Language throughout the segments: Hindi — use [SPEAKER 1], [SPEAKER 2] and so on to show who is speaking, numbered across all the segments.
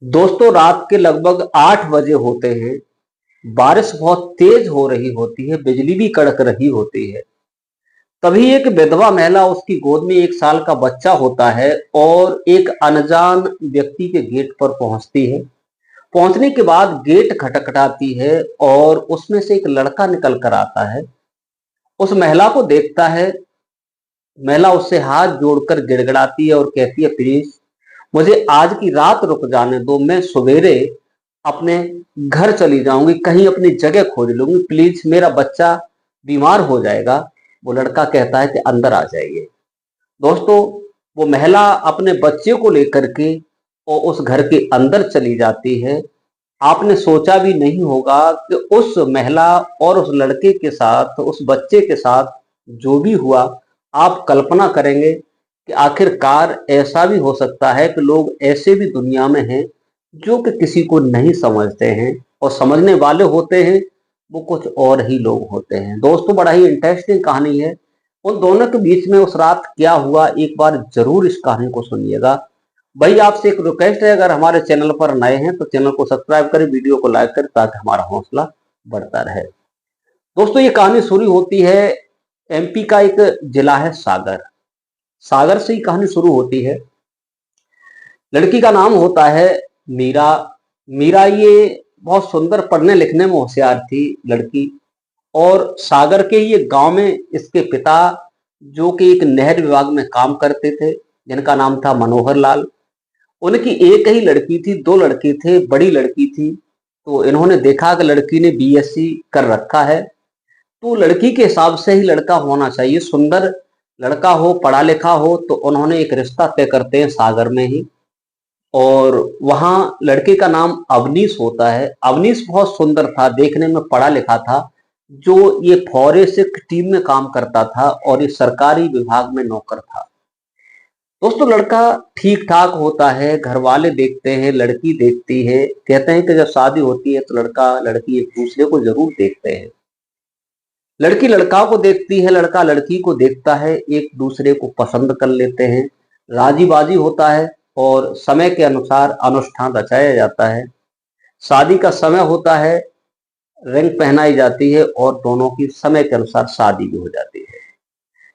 [SPEAKER 1] दोस्तों, रात के लगभग 8 बजे होते हैं। बारिश बहुत तेज हो रही होती है, बिजली भी कड़क रही होती है। तभी एक विधवा महिला, उसकी गोद में 1 साल का बच्चा होता है और एक अनजान व्यक्ति के गेट पर पहुंचती है। पहुंचने के बाद गेट खटखटाती है और उसमें से एक लड़का निकल कर आता है। उस महिला को देखता है। महिला उससे हाथ जोड़कर गिड़गिड़ाती है और कहती है, प्लीज मुझे आज की रात रुक जाने दो, मैं सवेरे अपने घर चली जाऊंगी, कहीं अपनी जगह खोज लूंगी, प्लीज मेरा बच्चा बीमार हो जाएगा। वो लड़का कहता है कि अंदर आ जाइए। दोस्तों, वो महिला अपने बच्चे को लेकर के और उस घर के अंदर चली जाती है। आपने सोचा भी नहीं होगा कि उस महिला और उस लड़के के साथ, उस बच्चे के साथ जो भी हुआ, आप कल्पना करेंगे कि आखिरकार ऐसा भी हो सकता है कि लोग ऐसे भी दुनिया में हैं जो कि किसी को नहीं समझते हैं, और समझने वाले होते हैं वो कुछ और ही लोग होते हैं। दोस्तों, बड़ा ही इंटरेस्टिंग कहानी है। उन दोनों के बीच में उस रात क्या हुआ, एक बार जरूर इस कहानी को सुनिएगा। भाई, आपसे एक रिक्वेस्ट है, अगर हमारे चैनल पर नए हैं तो चैनल को सब्सक्राइब करें, वीडियो को लाइक करें, ताकि हमारा हौसला बढ़ता रहे। दोस्तों, ये कहानी शुरू होती है, एमपी का एक जिला है सागर। सागर से ही कहानी शुरू होती है। लड़की का नाम होता है मीरा। मीरा ये बहुत सुंदर, पढ़ने लिखने में होशियार थी लड़की। और सागर के ही एक गांव में इसके पिता, जो कि एक नहर विभाग में काम करते थे, जिनका नाम था मनोहर लाल, उनकी एक ही लड़की थी। 2 लड़के थे, बड़ी लड़की थी। तो इन्होंने देखा कि लड़की ने बीएससी कर रखा है, तो लड़की के हिसाब से ही लड़का होना चाहिए, सुंदर लड़का हो, पढ़ा लिखा हो। तो उन्होंने एक रिश्ता तय करते हैं सागर में ही। और वहां लड़के का नाम अवनीश होता है। अवनीश बहुत सुंदर था, देखने में पढ़ा लिखा था, जो ये फॉरेंसिक टीम में काम करता था और ये सरकारी विभाग में नौकर था। दोस्तों, लड़का ठीक ठाक होता है, घर वाले देखते हैं, लड़की देखती है। कहते हैं कि जब शादी होती है तो लड़का लड़की एक दूसरे को जरूर देखते हैं। लड़की लड़का को देखती है, लड़का लड़की को देखता है, एक दूसरे को पसंद कर लेते हैं। राजी बाजी होता है और समय के अनुसार अनुष्ठान रचाया जाता है। शादी का समय होता है, रिंग पहनाई जाती है और दोनों की समय के अनुसार शादी भी हो जाती है।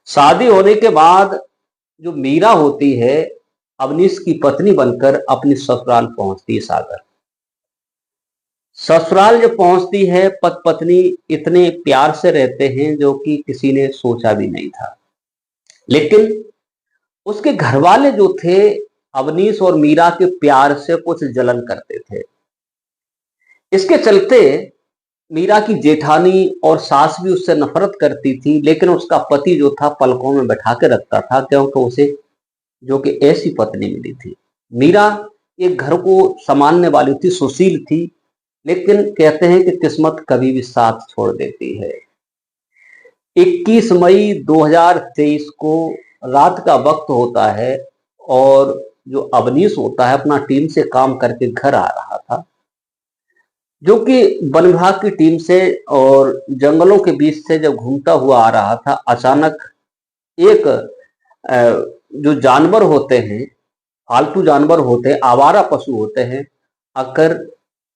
[SPEAKER 1] शादी होने के बाद जो मीरा होती है, अवनीश की पत्नी बनकर अपनी ससुराल पहुंचती है सागर। ससुराल जब पहुंचती है, पति पत्नी इतने प्यार से रहते हैं जो कि किसी ने सोचा भी नहीं था। लेकिन उसके घर वाले जो थे, अवनीश और मीरा के प्यार से कुछ जलन करते थे। इसके चलते मीरा की जेठानी और सास भी उससे नफरत करती थी, लेकिन उसका पति जो था पलकों में बैठा के रखता था, क्योंकि उसे जो कि ऐसी पत्नी मिली थी। मीरा एक घर को संभालने वाली थी, सुशील थी, लेकिन कहते हैं कि किस्मत कभी भी साथ छोड़ देती है। 21 मई 2023 को रात का वक्त होता है और जो अवनीश होता है अपना टीम से काम करके घर आ रहा था, जो कि वन विभाग की टीम से और जंगलों के बीच से जब घूमता हुआ आ रहा था, अचानक एक जो जानवर होते हैं, पालतू जानवर होते हैं, आवारा पशु होते हैं, आकर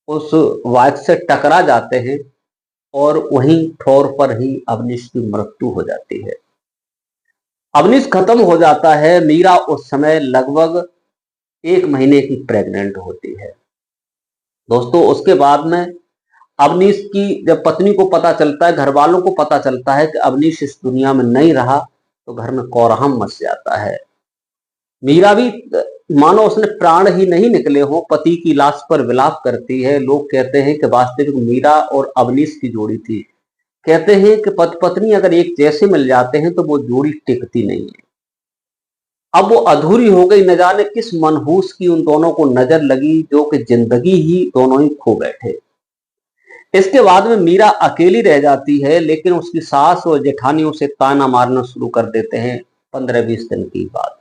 [SPEAKER 1] उस बाइक से टकरा जाते हैं और वहीं ठोर पर ही अवनीश की मृत्यु हो जाती है। अवनीश खत्म हो जाता है। मीरा उस समय लगभग 1 महीने की प्रेग्नेंट होती है। दोस्तों, उसके बाद में अवनीश की जब पत्नी को पता चलता है, घर वालों को पता चलता है कि अवनीश इस दुनिया में नहीं रहा, तो घर में कोहराम मच जाता है। मीरा भी मानो उसने प्राण ही नहीं निकले हो, पति की लाश पर विलाप करती है। लोग कहते हैं कि वास्तविक मीरा और अवनीश की जोड़ी थी। कहते हैं कि पति पत्नी अगर एक जैसे मिल जाते हैं तो वो जोड़ी टिकती नहीं है। अब वो अधूरी हो गई, न जाने किस मनहूस की उन दोनों को नजर लगी, जो कि जिंदगी ही दोनों ही खो बैठे। इसके बाद में मीरा अकेली रह जाती है, लेकिन उसकी सास और जेठानी उसे ताना मारना शुरू कर देते हैं। 15-20 दिन की बात,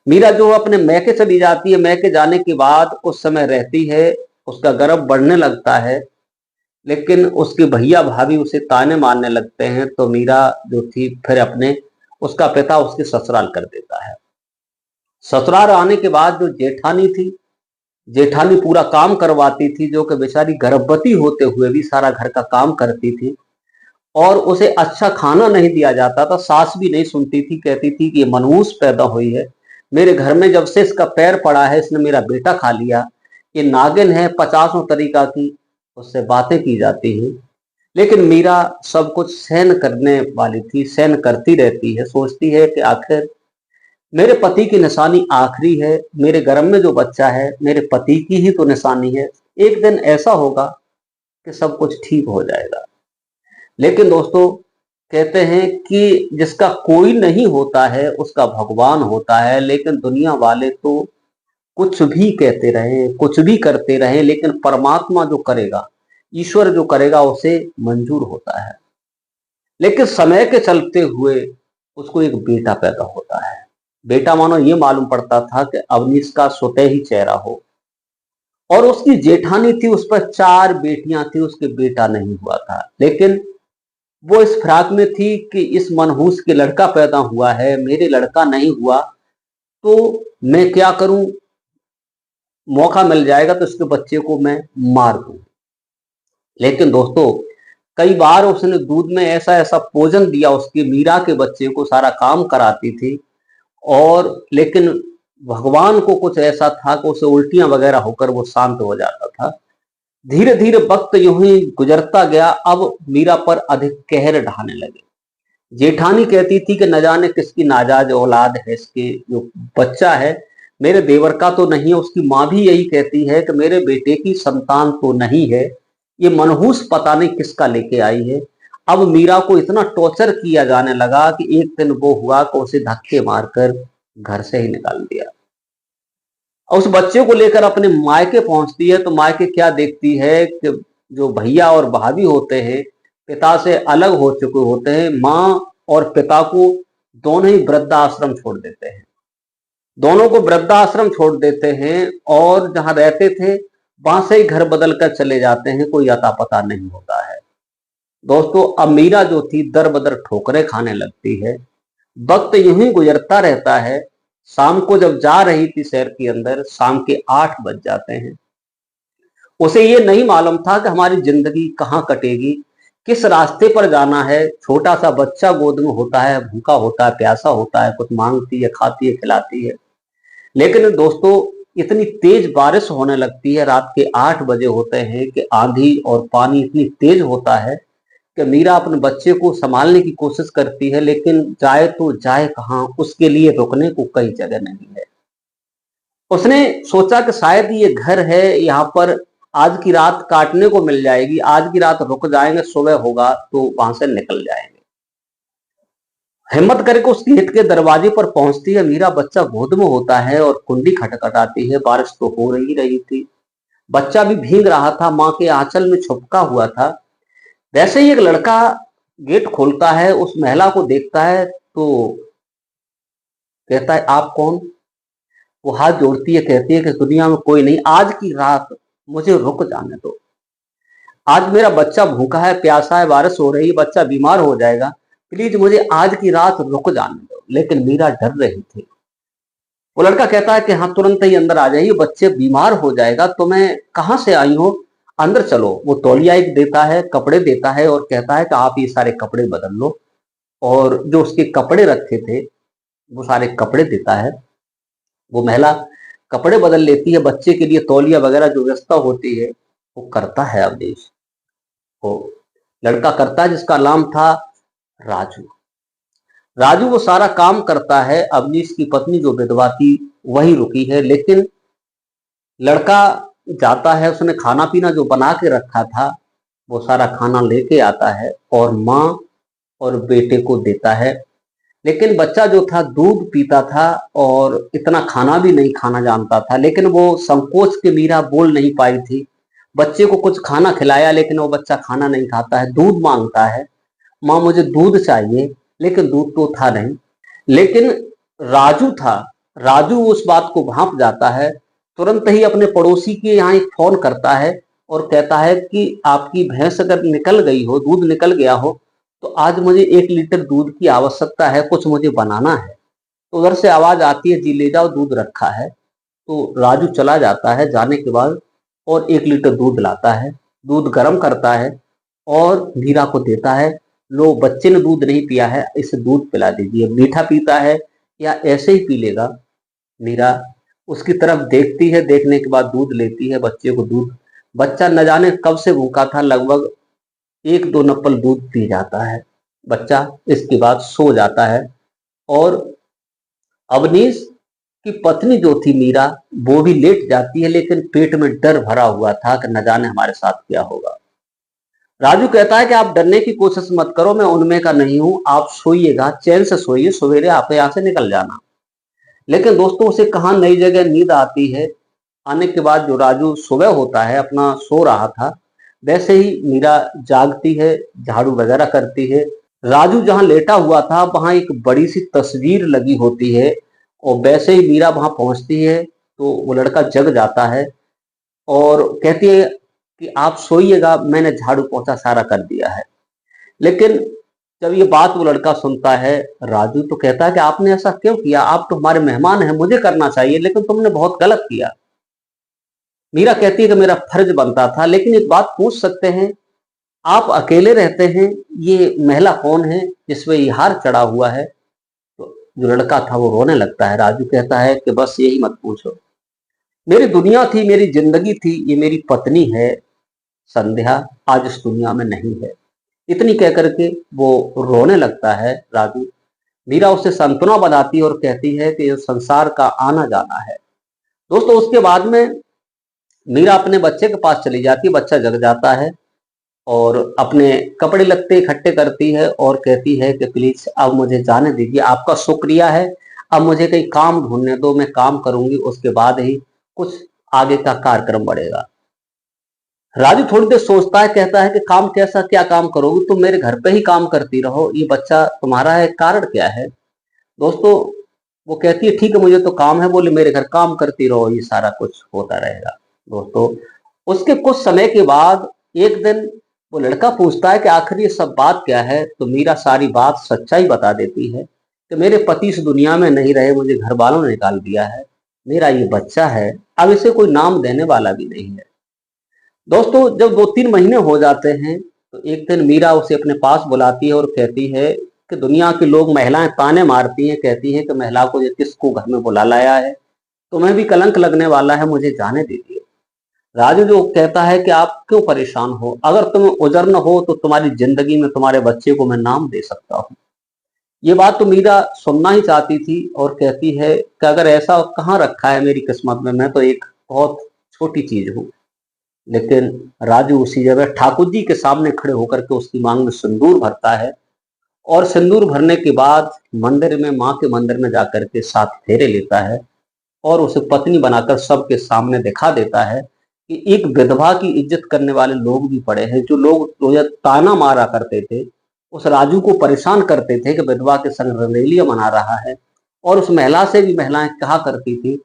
[SPEAKER 1] मीरा जो अपने मैके चली जाती है। मैके जाने के बाद उस समय रहती है, उसका गर्भ बढ़ने लगता है, लेकिन उसके भैया भाभी उसे ताने मारने लगते हैं। तो मीरा जो थी फिर अपने, उसका पिता उसके ससुराल कर देता है। ससुराल आने के बाद जो जेठानी थी, जेठानी पूरा काम करवाती थी, जो कि बेचारी गर्भवती होते हुए भी सारा घर का काम करती थी। और उसे अच्छा खाना नहीं दिया जाता था, सास भी नहीं सुनती थी, कहती थी कि ये मनहूस पैदा हुई है, मेरे घर में जब से इसका पैर पड़ा है इसने मेरा बेटा खा लिया, ये नागिन है, पचासों तरीका की उससे बातें की जाती हैं। लेकिन मीरा सब कुछ सहन करने वाली थी, सहन करती रहती है, सोचती है कि आखिर मेरे पति की निशानी आखिरी है, मेरे गर्भ में जो बच्चा है मेरे पति की ही तो निशानी है, एक दिन ऐसा होगा कि सब कुछ ठीक हो जाएगा। लेकिन दोस्तों, कहते हैं कि जिसका कोई नहीं होता है उसका भगवान होता है। लेकिन दुनिया वाले तो कुछ भी कहते रहे, कुछ भी करते रहे, लेकिन परमात्मा जो करेगा, ईश्वर जो करेगा उसे मंजूर होता है। लेकिन समय के चलते हुए उसको एक बेटा पैदा होता है। बेटा मानो ये मालूम पड़ता था कि अवनीश का स्वतः ही चेहरा हो। और उसकी जेठानी थी, उस पर 4 बेटियां थी, उसके बेटा नहीं हुआ था। लेकिन वो इस फिराक में थी कि इस मनहूस के लड़का पैदा हुआ है, मेरे लड़का नहीं हुआ तो मैं क्या करूं, मौका मिल जाएगा तो इसके बच्चे को मैं मार दूं। लेकिन दोस्तों, कई बार उसने दूध में ऐसा ऐसा भोजन दिया उसके मीरा के बच्चे को, सारा काम कराती थी। और लेकिन भगवान को कुछ ऐसा था कि उसे उल्टियां वगैरह होकर वो शांत हो जाता था। धीरे धीरे वक्त यूं ही गुजरता गया। अब मीरा पर अधिक कहर ढाने लगे। जेठानी कहती थी कि न जाने किसकी नाजायज औलाद है, इसके जो बच्चा है मेरे देवर का तो नहीं है। उसकी माँ भी यही कहती है कि मेरे बेटे की संतान तो नहीं है, ये मनहूस पता नहीं किसका लेके आई है। अब मीरा को इतना टॉर्चर किया जाने लगा कि एक दिन वो हुआ कि उसे धक्के मारकर घर से ही निकाल दिया। और उस बच्चे को लेकर अपने मायके पहुंचती है तो मायके क्या देखती है कि जो भैया और भाभी होते हैं पिता से अलग हो चुके होते हैं, माँ और पिता को दोनों ही वृद्धाश्रम छोड़ देते हैं, दोनों को वृद्धाश्रम छोड़ देते हैं। और जहां रहते थे वहां से ही घर बदल कर चले जाते हैं, कोई अता पता नहीं होता है। दोस्तों, अब मीरा जो थी दर बदर ठोकरें खाने लगती है। वक्त यूं ही गुजरता रहता है। शाम को जब जा रही थी शहर के अंदर, शाम के 8 बज जाते हैं। उसे ये नहीं मालूम था कि हमारी जिंदगी कहाँ कटेगी, किस रास्ते पर जाना है। छोटा सा बच्चा गोद में होता है, भूखा होता है, प्यासा होता है, कुछ मांगती है, खाती है, खिलाती है। लेकिन दोस्तों, इतनी तेज बारिश होने लगती है, रात के 8 बजे होते हैं कि आंधी और पानी इतनी तेज होता है कि मीरा अपने बच्चे को संभालने की कोशिश करती है, लेकिन जाए तो जाए कहाँ, उसके लिए रुकने को कई जगह नहीं है। उसने सोचा कि शायद ये घर है, यहाँ पर आज की रात काटने को मिल जाएगी, आज की रात रुक जाएंगे, सुबह होगा तो वहां से निकल जाएंगे। हिम्मत करके उस गेट के दरवाजे पर पहुंचती है मीरा। बच्चा गोद में होता है और कुंडी खटखटाती है। बारिश तो हो रही रही थी, बच्चा भी भीग रहा था, माँ के आंचल में छुपका हुआ था। वैसे ही एक लड़का गेट खोलता है, उस महिला को देखता है तो कहता है आप कौन। वो हाथ जोड़ती है, कहती है कि दुनिया में कोई नहीं, आज की रात मुझे रुक जाने दो। आज मेरा बच्चा भूखा है, प्यासा है, बारिश हो रही है, बच्चा बीमार हो जाएगा, प्लीज मुझे आज की रात रुक जाने दो। लेकिन मीरा डर रही थी। वो लड़का कहता है कि हाँ तुरंत ही अंदर आ जाइए, बच्चे बीमार हो जाएगा, तो मैं कहाँ से आई हो, अंदर चलो। वो तौलिया एक देता है, कपड़े देता है और कहता है कि आप ये सारे कपड़े बदल लो। और जो उसके कपड़े रखे थे वो सारे कपड़े देता है। वो महिला कपड़े बदल लेती है, बच्चे के लिए तौलिया वगैरह जो व्यवस्था होती है वो करता है अवधेश। वो लड़का करता है जिसका नाम था राजू। राजू वो सारा काम करता है। अवनीश की पत्नी जो विधवा थी वही रुकी है। लेकिन लड़का जाता है, उसने खाना पीना जो बना के रखा था वो सारा खाना लेके आता है और माँ और बेटे को देता है। लेकिन बच्चा जो था दूध पीता था और इतना खाना भी नहीं खाना जानता था। लेकिन वो संकोच के मीरा बोल नहीं पाई थी। बच्चे को कुछ खाना खिलाया लेकिन वो बच्चा खाना नहीं खाता है, दूध मांगता है, माँ मुझे दूध चाहिए। लेकिन दूध तो था नहीं। लेकिन राजू था, राजू उस बात को भांप जाता है। तुरंत ही अपने पड़ोसी के यहाँ एक फोन करता है और कहता है कि आपकी भैंस अगर निकल गई हो, दूध निकल गया हो तो आज मुझे 1 लीटर दूध की आवश्यकता है, कुछ मुझे बनाना है। तो उधर से आवाज आती है, जी ले जाओ, दूध रखा है। तो राजू चला जाता है। जाने के बाद और 1 लीटर दूध लाता है, दूध गर्म करता है और मीरा को देता है। लो, बच्चे ने दूध नहीं पिया है, इसे दूध पिला दीजिए। मीठा पीता है या ऐसे ही पी लेगा? मीरा उसकी तरफ देखती है, देखने के बाद दूध लेती है, बच्चे को दूध, बच्चा न जाने कब से भूखा था, लगभग 1-2 नप्पल दूध पी जाता है बच्चा। इसके बाद सो जाता है और अवनीश की पत्नी जो थी मीरा, वो भी लेट जाती है, लेकिन पेट में डर भरा हुआ था कि न जाने हमारे साथ क्या होगा। राजू कहता है कि आप डरने की कोशिश मत करो, मैं उनमें का नहीं हूं, आप सोइएगा, चैन से सोइए, सवेरे आप यहाँ से निकल जाना। लेकिन दोस्तों, उसे कहाँ नई जगह नींद आती है। आने के बाद जो राजू सुबह होता है, अपना सो रहा था, वैसे ही मीरा जागती है, झाड़ू वगैरह करती है। राजू जहां लेटा हुआ था वहां एक बड़ी सी तस्वीर लगी होती है और वैसे ही मीरा वहां पहुंचती है तो वो लड़का जग जाता है और कहती है कि आप सोइएगा, मैंने झाड़ू पोंछा सारा कर दिया है। लेकिन जब ये बात वो लड़का सुनता है, राजू तो कहता है कि आपने ऐसा क्यों किया, आप तो हमारे मेहमान हैं, मुझे करना चाहिए, लेकिन तुमने बहुत गलत किया। मीरा कहती है कि मेरा फर्ज बनता था। लेकिन एक बात पूछ सकते हैं, आप अकेले रहते हैं, ये महिला कौन है जिसमें ये हार चढ़ा हुआ है? तो जो लड़का था वो रोने लगता है। राजू कहता है कि बस यही मत पूछो, मेरी दुनिया थी, मेरी जिंदगी थी, ये मेरी पत्नी है संध्या, आज इस दुनिया में नहीं है। इतनी कहकर के वो रोने लगता है राजू। मीरा उसे सांत्वना बनाती है और कहती है कि ये संसार का आना जाना है। दोस्तों, उसके बाद में मीरा अपने बच्चे के पास चली जाती है, बच्चा जग जाता है और अपने कपड़े लत्ते इकट्ठे करती है और कहती है कि प्लीज अब मुझे जाने दीजिए, आपका शुक्रिया है, अब मुझे कहीं काम ढूंढने दो, मैं काम करूंगी, उसके बाद ही कुछ आगे का कार्यक्रम बढ़ेगा। राजू थोड़ी देर सोचता है, कहता है कि काम कैसा, क्या काम करोगी, तुम मेरे घर पे ही काम करती रहो, ये बच्चा तुम्हारा है, कारण क्या है? दोस्तों, वो कहती है ठीक है, मुझे तो काम है, बोले मेरे घर काम करती रहो, ये सारा कुछ होता रहेगा। दोस्तों, उसके कुछ समय के बाद एक दिन वो लड़का पूछता है कि आखिर ये सब बात क्या है? तो मीरा सारी बात सच्चाई बता देती है कि मेरे पति इस दुनिया में नहीं रहे, मुझे घर वालों ने निकाल दिया है, मेरा ये बच्चा है, अब इसे कोई नाम देने वाला भी नहीं है। दोस्तों, जब 2-3 महीने हो जाते हैं तो एक दिन मीरा उसे अपने पास बुलाती है और कहती है कि दुनिया के लोग, महिलाएं ताने मारती हैं, कहती है कि महिला को ये किसको घर में बुला लाया है, तुम्हें भी कलंक लगने वाला है, मुझे जाने दीजिए। राजू जो कहता है कि आप क्यों परेशान हो, अगर तुम उजर न हो तो तुम्हारी जिंदगी में तुम्हारे बच्चे को मैं नाम दे सकता हूँ। ये बात तो मीरा सुनना ही चाहती थी और कहती है कि अगर ऐसा कहाँ रखा है मेरी किस्मत में, मैं तो एक बहुत छोटी चीज हूँ। लेकिन राजू उसी जगह ठाकुर जी के सामने खड़े होकर के उसकी मांग में सिंदूर भरता है और सिंदूर भरने के बाद मंदिर में, माँ के मंदिर में जाकर के 7 फेरे लेता है और उसे पत्नी बनाकर सबके सामने दिखा देता है कि एक विधवा की इज्जत करने वाले लोग भी पड़े हैं। जो लोग रोज ताना मारा करते थे, उस राजू को परेशान करते थे कि विधवा के संग रंगेलियां मना रहा है, और उस महिला से भी महिलाएं कहा करती थी,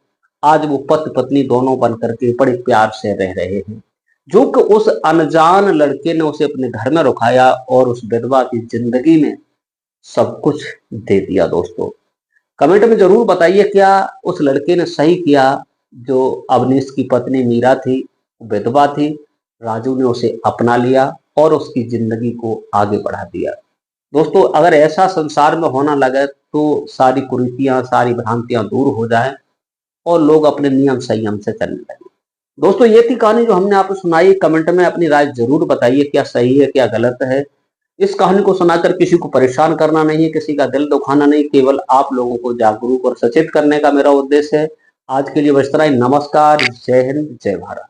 [SPEAKER 1] आज वो पति पत्नी दोनों बन करके बड़े प्यार से रह रहे हैं। जो कि उस अनजान लड़के ने उसे अपने घर में रुकाया और उस विधवा की जिंदगी में सब कुछ दे दिया। दोस्तों, कमेंट में जरूर बताइए, क्या उस लड़के ने सही किया? जो अवनीश की पत्नी मीरा थी, विधवा थी, राजू ने उसे अपना लिया और उसकी जिंदगी को आगे बढ़ा दिया। दोस्तों, अगर ऐसा संसार में होना लगे तो सारी कुरीतियां, सारी भ्रांतियां दूर हो जाएं और लोग अपने नियम संयम से चलने लगे। दोस्तों, ये थी कहानी जो हमने आपको सुनाई। कमेंट में अपनी राय जरूर बताइए, क्या सही है, क्या गलत है। इस कहानी को सुनाकर किसी को परेशान करना नहीं है, किसी का दिल दुखाना नहीं, केवल आप लोगों को जागरूक और सचेत करने का मेरा उद्देश्य है। आज के लिए बस इतना ही। नमस्कार, जय हिंद, जय भारत।